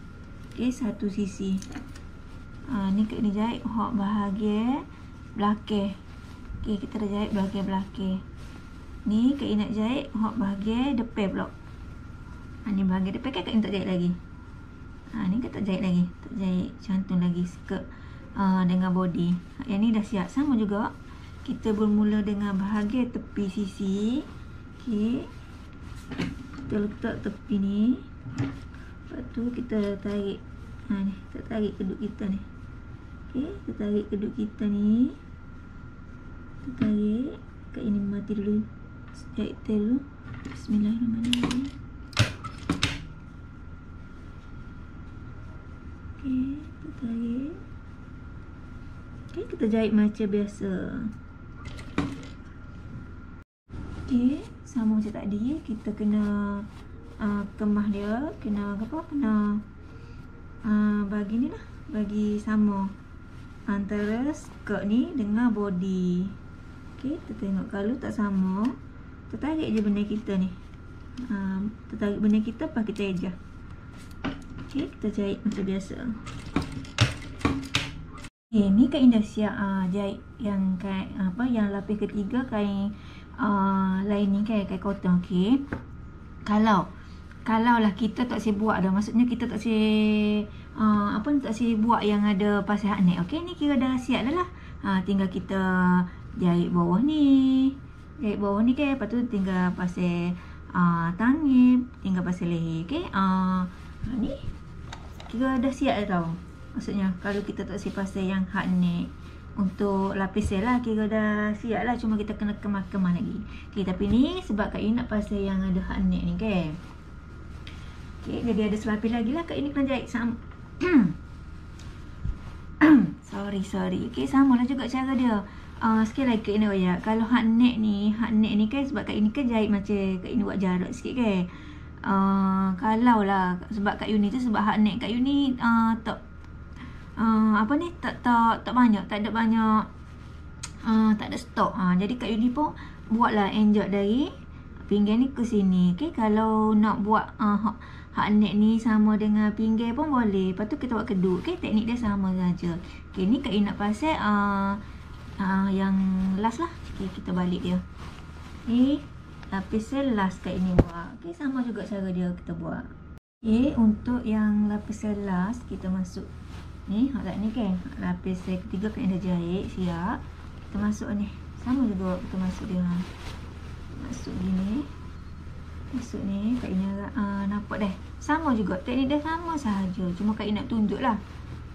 Okay, satu sisi. Ni kat ni jahit hak bahagian belakang. Okay, kita dah jahit bahagian belakang. Ni kat ni nak jahit hak bahagian depan pula. Ni bahagian depan kan kat ni tak jahit lagi. Ni kat tak jahit lagi. Tak jahit cantum lagi skirt dengan body. Yang ni dah siap. Sama juga. Kita bermula dengan bahagian tepi sisi. Okay. Kita letak tepi ni. Lepas tu kita tarik ni, kita tarik kedut kita ni. Okay, kita tarik kedut kita ni. Kita tarik kat ini, mati dulu. Jahit tail dulu. Bismillahirrahmanirrahim. Okay, kita tarik. Okay, kita jahit macam biasa. Okay, sama macam tadi, kita kena kemah dia, kena apa? Kena bagi ni lah, bagi sama antara skirt ni dengan body. Okay, kita tengok kalau tak sama, kita tarik je benda kita ni. Kita tarik benda kita, lepas kita ejah. Okay, kita jahit macam biasa. Okay, ni kain dah siap jahit yang kain apa, yang lapis ketiga kain lining kain cotton. Okay, kalau lah kita tak boleh buat dah, maksudnya kita tak boleh tak boleh buat yang ada pasal hak neck. Okey, ni kira dah siap dah lah. Tinggal kita jahit bawah ni. Jahit bawah ni kan, lepas tu tinggal pasal tangan, tinggal pasal leher. Okey. Ni kira dah siap dah tau. Maksudnya kalau kita tak boleh pasal yang hak neck untuk lapis lah, kira dah siap lah. Cuma kita kena kemah-kemah lagi. Okey, tapi ni sebab Kak Yu nak pasal yang ada hak neck ni kan. Okay, jadi ada selapis lagi lah. Kat ini kena jahit sama. sorry. Okay, sama lah juga cara dia. Sekali lagi kat ini ya. Kalau hak neck ni kan sebab kat ini kan jahit macam kat ini buat jarak sikit kan. Kalau lah sebab kat uni tu sebab hak neck kat uni tak tak banyak, tak ada banyak, tak ada stok. Jadi kat uni pun buatlah enjak dari pinggan ni ke sini. Okay, kalau nak buat hak neck ni sama dengan pinggan pun boleh. Lepas tu kita buat kedut. Okay, teknik dia sama saja. Okay, ni kat uni nak pasal yang last lah. Okay, kita balik dia. Ni lapis last kat ini buat. Okay, sama juga cara dia kita buat. Okay, untuk yang lapis last kita masuk ni, hak ni kan, lapis ketiga kan dah jahit siap. Kita masuk ni, sama juga kita masuk dia. Masuk gini. Masuk ni kat ini nampak dah. Sama juga, teknik dia sama sahaja. Cuma kat ini nak tunjuk lah.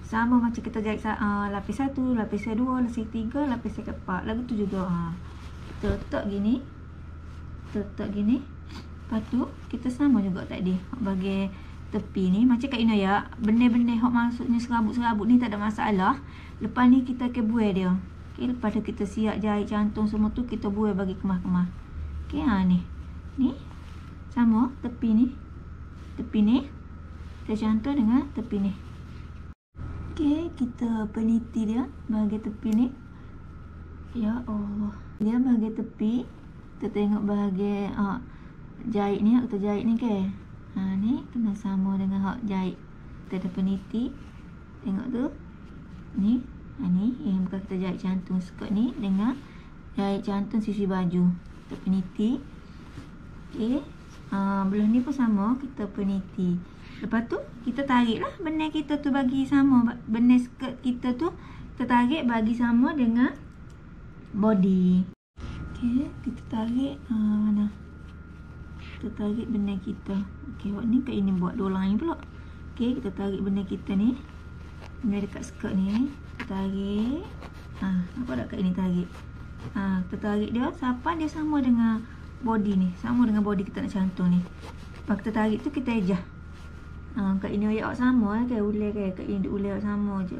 Sama macam kita jahit lapis 1, lapis 2, lapis 3, lapis 4. Lagu tu juga. Kita letak gini. Lepas tu kita sama juga tadi. Bagi tepi ni macam kat ini ya. Benih-benih hok masuknya serabut-serabut ni tak ada masalah. Lepas ni kita akan buai dia. Okey, lepas tu kita siap jahit cantung semua tu kita buai bagi kemah-kemah. Okey, ni. Ni sama tepi ni. Tepi ni kita cantum dengan tepi ni. Okey, kita peniti dia bagi tepi ni. Ya Allah. Dia bagi tepi. Kita tengok bahagian jahit ni, kita jahit ni ke. Ni kena sama dengan hak jahit. Kita ada peniti. Tengok tu. Ni, ni yang bukan kita jahit cantung skirt ni dengan jahit cantung sisi baju. Kita peniti. Okey. Belah ni pun sama, kita peniti. Lepas tu kita tarik lah benang kita tu bagi sama. Benang skirt kita tu kita tarik bagi sama dengan body. Okay, kita tarik mana? Kita tarik benang kita. Okay, buat ni kat ini buat dua line pula. Okay, kita tarik benang kita ni. Benang dekat skirt ni. Kita tarik. Nampak tak kat ini tarik? Kita tarik dia sampai dia sama dengan body ni. Sama dengan body kita nak cantum ni. Lepas kita tarik tu kita ejah. Kat ini ayat sama lah kan. Ulai kan. Kat ini ulai sama je.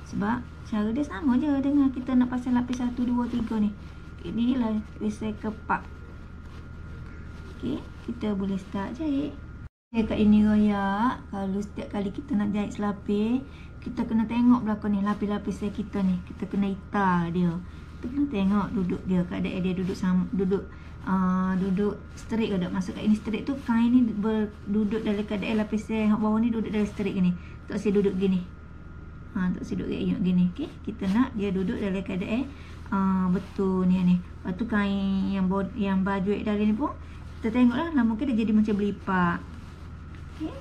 Sebab cara dia sama je dengan kita nak pasang lapis 1, 2, 3 ni. Ini lah recycle part. Okay, kita boleh start jahit. Okay, kat ini royak. Kalau setiap kali kita nak jahit selapis, kita kena tengok belakang ni lapis-lapis kita ni. Kita kena itar dia. Kita kena tengok duduk dia. Keadaan dia duduk sama, duduk straight ke tak. Masuk kat ini straight tu, kain ni duduk dalam keadaan lapis bawah ni duduk dalam straight gini. Tak usah duduk gini. Tak usah duduk gini. Okay, kita nak dia duduk dalam keadaan betul ni. Lepas tu kain yang baju dari ni pun kita tengoklah mungkin dia jadi macam belipak. Okey.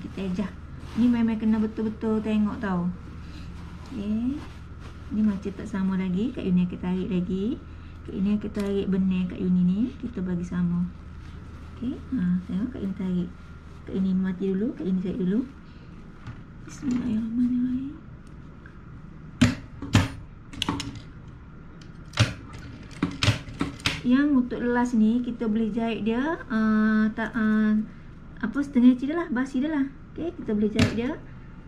Kita ejah. Ni memang kena betul-betul tengok tau. Okey. Ni macam tak sama lagi. Kat Uni kita tarik lagi. Kat ini kita tarik benang kat Uni ni kita bagi sama. Okey. Tengok kat ini tarik. Kat ini mati dulu, kat ini tarik dulu. Bismillahirrahmanirrahim. Yang untuk last ni kita boleh jahit dia setengah inci dah lah, basi dah lah. Okay, kita boleh jahit dia.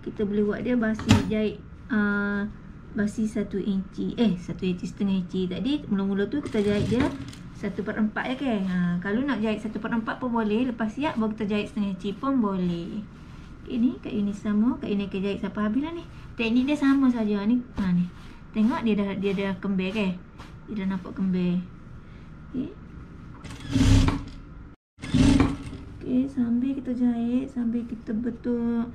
Kita boleh buat dia basi jahit basi 1 inci. 1 inci setengah inci. Tadi mula-mula tu kita jahit dia 1/4 ya kan. Kalau nak jahit 1/4 pun boleh. Lepas siap baru kita jahit setengah inci pun boleh. Okay, ni kat ini sama, kat ini kita jahit sampai habis lah ni. Teknik dia sama saja ni. Ni. Tengok dia dah kembir kan. Dia dah nampak kembir. Okay, sambil kita jahit, sambil kita betul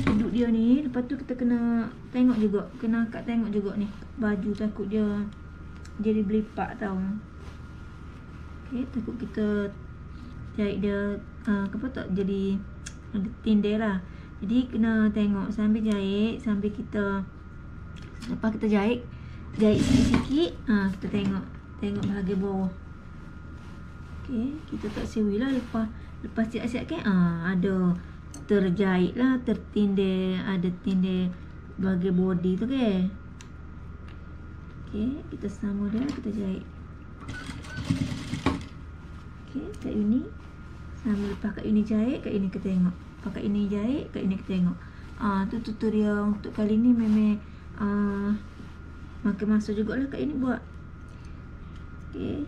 duduk dia ni. Lepas tu kita kena tengok juga, kena angkat tengok juga ni baju, takut dia jadi belipak tau. Okay, takut kita jahit dia apa tak jadi tindih lah. Jadi kena tengok sambil jahit, sambil kita lepas kita jahit sikit-sikit, kita tengok bahagian bawah. Okay, kita tak sewi lah lepas siap-siap kan ada terjahit lah, tertindih, ada tindih bahagian body tu kan. Okay, kita sama dia, kita jahit. Okay, kat ini Sambil lepas Kak Yuni jahit, Kak Yuni kita tengok. Lepas Kak Yuni jahit, Kak Yuni kita tengok. Tu tutorial untuk kali ni memang makan masa jugalah Kak Yuni buat. Okay.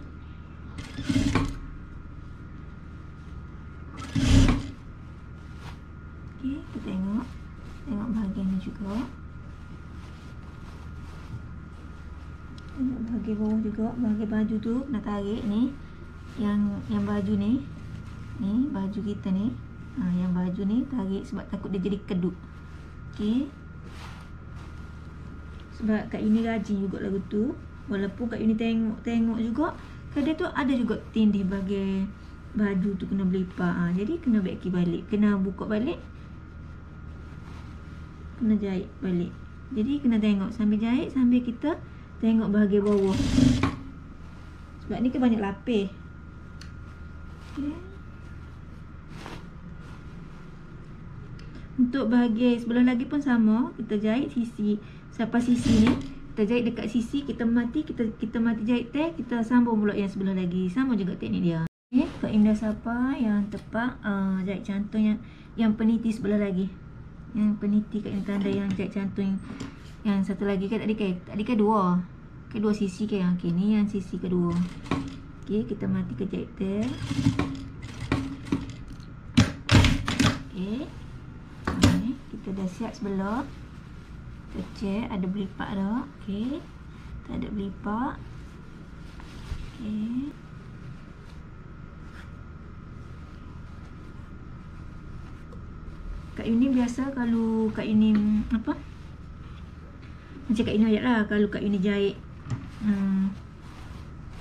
Okay, kita tengok bahagian ni juga. Tengok bahagian bawah juga, bahagian baju tu nak tarik ni. Yang baju ni. Ni baju kita ni. Yang baju ni tarik sebab takut dia jadi kedut. Okey. Sebab Kak Yuni rajin juga lagu tu. Walaupun Kak Yuni tengok juga, kadang tu ada juga tindih bagi baju tu kena berlipat. Jadi kena baiki balik, kena buka balik, kena jahit balik. Jadi kena tengok sambil jahit, sambil kita tengok bahagian bawah. Sebab ni kan banyak lapis. Okay. Untuk bahagian sebelah lagi pun sama. Kita jahit sisi, sampai sisi ni kita jahit dekat sisi, kita mati jahit teh, kita sambung pula yang sebelah lagi. Sama juga teknik dia. Okay, Kak Indah Sapa yang tepat jahit cantum yang peniti sebelah lagi. Yang peniti Kak Indah tanda yang jahit cantum yang satu lagi kan tadi kan dua. Kedua sisi kan. Okey, ni yang sisi kedua. Okey, kita mati ke jahit teh. Okey. Kita dah siap sebelah. Kita check ada belipak tak. Okey. Tak ada belipak. Okey. Kak Yuni biasa kalau Kak Yuni apa? Macam Kak Yuni ayat lah. Kalau Kak Yuni jahit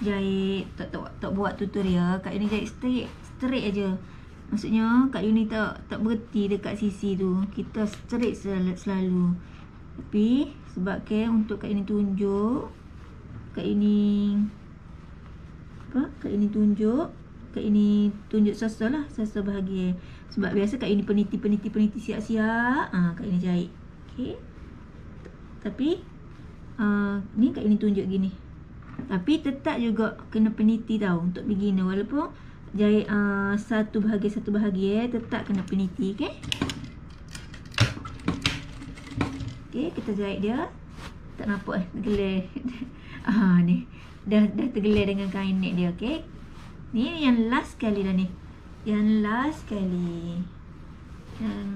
jahit tak buat tutorial, Kak Yuni jahit straight aja. Maksudnya Kak Yuni tak berhenti dekat sisi tu. Kita straight selalu. Tapi sebab untuk Kak Yuni tunjuk, Kak Yuni tunjuk sasa lah, sasa bahagian. Sebab biasa Kak Yuni peniti siap-siap. Kak Yuni jahit. Okey. Tapi ni Kak Yuni tunjuk gini. Tapi tetap juga kena peniti tau untuk beginner. Walaupun jahit satu bahagian tetap kena peniti. Okey. Okey, kita jahit dia. Tak nampak tergelar. Ni. Dah tergelar dengan kain net dia. Okey. Ni yang last kali dah ni. Yang last kali. Yang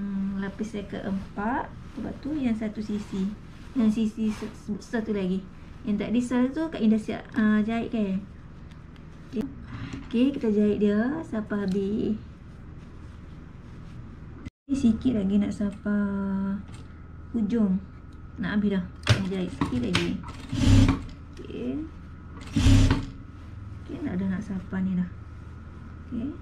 lapis saya keempat. Lepas tu yang satu sisi. Yang sisi satu lagi. Yang tak disal tu Kak Indah siap jahit kan. Okey, kita jahit dia sampai habis. Sikit lagi nak sampai hujung. Nak habis dah. Kena jahit sikit lagi. Okey. Okey, nak sampai ni dah. Okey.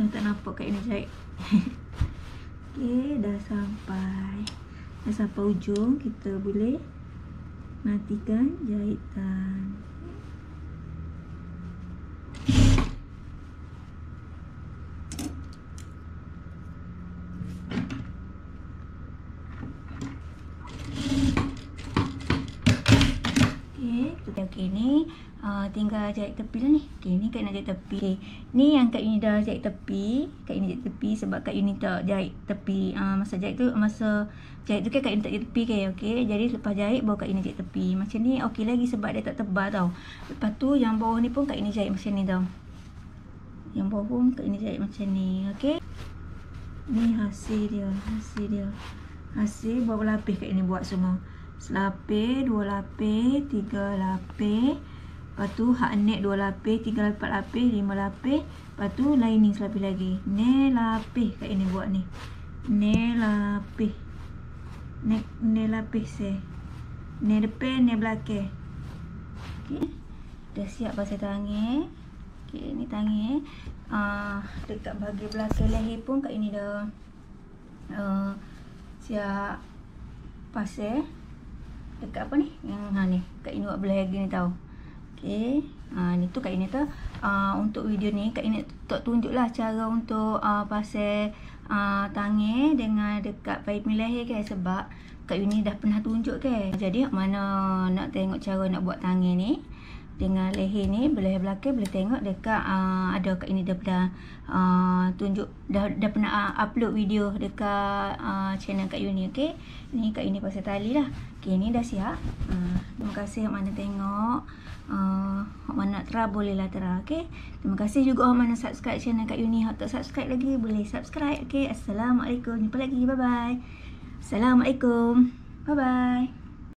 Dah tak nampak Kak Yuni jahit. Okey, dah sampai hujung. Kita boleh matikan jahitan. Okey, ni tinggal jahit tepi dah ni. Okey, ni Kak Yuni jahit tepi. Okay. Ni yang Kak Yuni dah jahit tepi. Kak Yuni jahit tepi sebab Kak Yuni tak jahit tepi. Masa jahit tu kan Kak Yuni tak jahit tepi kan. Okey, jadi lepas jahit baru Kak Yuni jahit tepi. Macam ni okey lagi sebab dia tak tebal tau. Lepas tu yang bawah ni pun Kak Yuni jahit macam ni tau. Yang bawah pun Kak Yuni jahit macam ni. Okey. Ni hasil dia. Hasil berapa lapis Kak Yuni buat semua. Selapis, 2 lapis, 3 lapis. Lepas tu hak net 2 lapis, 3 lapis, 4 lapis, 5 lapis. Lepas tu lining selapis lagi. Ni lapis Kak Yuni buat ni. Ni lapis. Ni lapis ni depan, ni belakang. Okey. Dah siap pasal tangan. Okey, ni tangan. Dekat bahagian belakang leher pun Kak Yuni dah siap pasal. Dekat apa ni? Yang ni. Kak Yuni buat belah lagi ni tau. Okey. Ni tu Kak Yuni tu untuk video ni Kak Yuni tak tunjuklah cara untuk pasal tangan dengan dekat payung lahir kan, sebab Kak Yuni dah pernah tunjuk kan. Jadi mana nak tengok cara nak buat tangan ni dengan leher ni, leher belakang, boleh tengok dekat ada Kak Yuni dah pernah tunjuk, dah pernah upload video dekat channel Kak Yuni. Okey, ni Kak Yuni pasal tali lah. Okey, ni dah siap. Terima kasih hok mana tengok. Hok mana nak try bolehlah try. Okey, terima kasih juga hok mana subscribe channel Kak Yuni. Hok tak subscribe lagi boleh subscribe. Okey, assalamualaikum, jumpa lagi, bye bye. Assalamualaikum, bye bye.